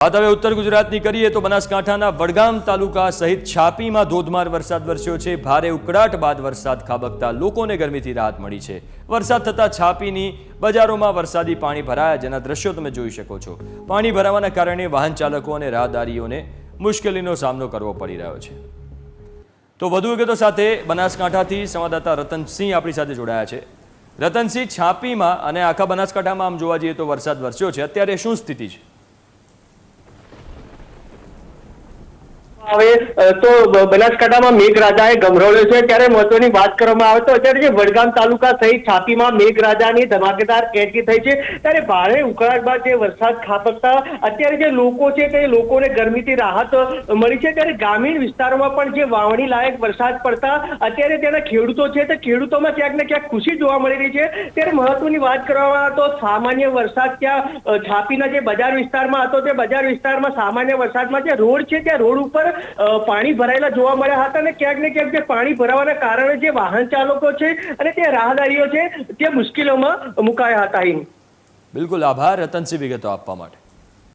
વાત હવે ઉત્તર ગુજરાતની કરીએ તો બનાસકાંઠાના વડગામ તાલુકા સહિત છાપીમાં ધોધમાર વરસાદ વરસ્યો છે। ભારે ઉકળાટ બાદ વરસાદ ખાબકતા લોકોને ગરમીથી રાહત મળી છે। વરસાદ થતા છાપીની બજારોમાં વરસાદી પાણી ભરાયા, જેના દ્રશ્યો તમે જોઈ શકો છો। પાણી ભરાવાના કારણે વાહન ચાલકો અને રાહદારીઓને મુશ્કેલીનો સામનો કરવો પડી રહ્યો છે। તો વધુ વિગતો સાથે બનાસકાંઠાથી સંવાદદાતા રતનસિંહ આપણી સાથે જોડાયા છે। રતનસિંહ, છાપીમાં અને આખા બનાસકાંઠામાં આમ જોવા જઈએ તો વરસાદ વરસ્યો છે, અત્યારે શું સ્થિતિ છે? હવે તો બનાસકાંઠામાં મેઘરાજાએ ગમરોળ્યો છે। ત્યારે મહત્વની વાત કરવામાં આવે તો અત્યારે જે વડગામ તાલુકા સહિત છાપીમાં મેઘરાજાની ધમાકેદાર કેટકી થઈ છે। ત્યારે ભારે ઉકળાટ બાદ જે વરસાદ ખાબકતા અત્યારે જે લોકો છે તે લોકોને ગરમીથી રાહત મળી છે। ત્યારે ગ્રામીણ વિસ્તારોમાં પણ જે વાવણી લાયક વરસાદ પડતા અત્યારે તેના ખેડૂતો છે તે ખેડૂતોમાં ક્યાંક ને ક્યાંક ખુશી જોવા મળી રહી છે। ત્યારે મહત્વની વાત કરવામાં આવે તો સામાન્ય વરસાદ ત્યાં છાપીના જે બજાર વિસ્તારમાં હતો તે બજાર વિસ્તારમાં સામાન્ય વરસાદમાં જે રોડ છે ત્યાં રોડ ઉપર પાણી ભરાયેલા જોવા મળ્યા હતા અને ક્યાંક ને ક્યાંક જે પાણી ભરાવાના કારણે જે વાહન ચાલકો છે અને તે રાહદારીઓ છે તે મુશ્કેલીઓમાં મુકાયા હતા। બિલકુલ, આભાર રતનસિંહ વિગતો આપવા માટે।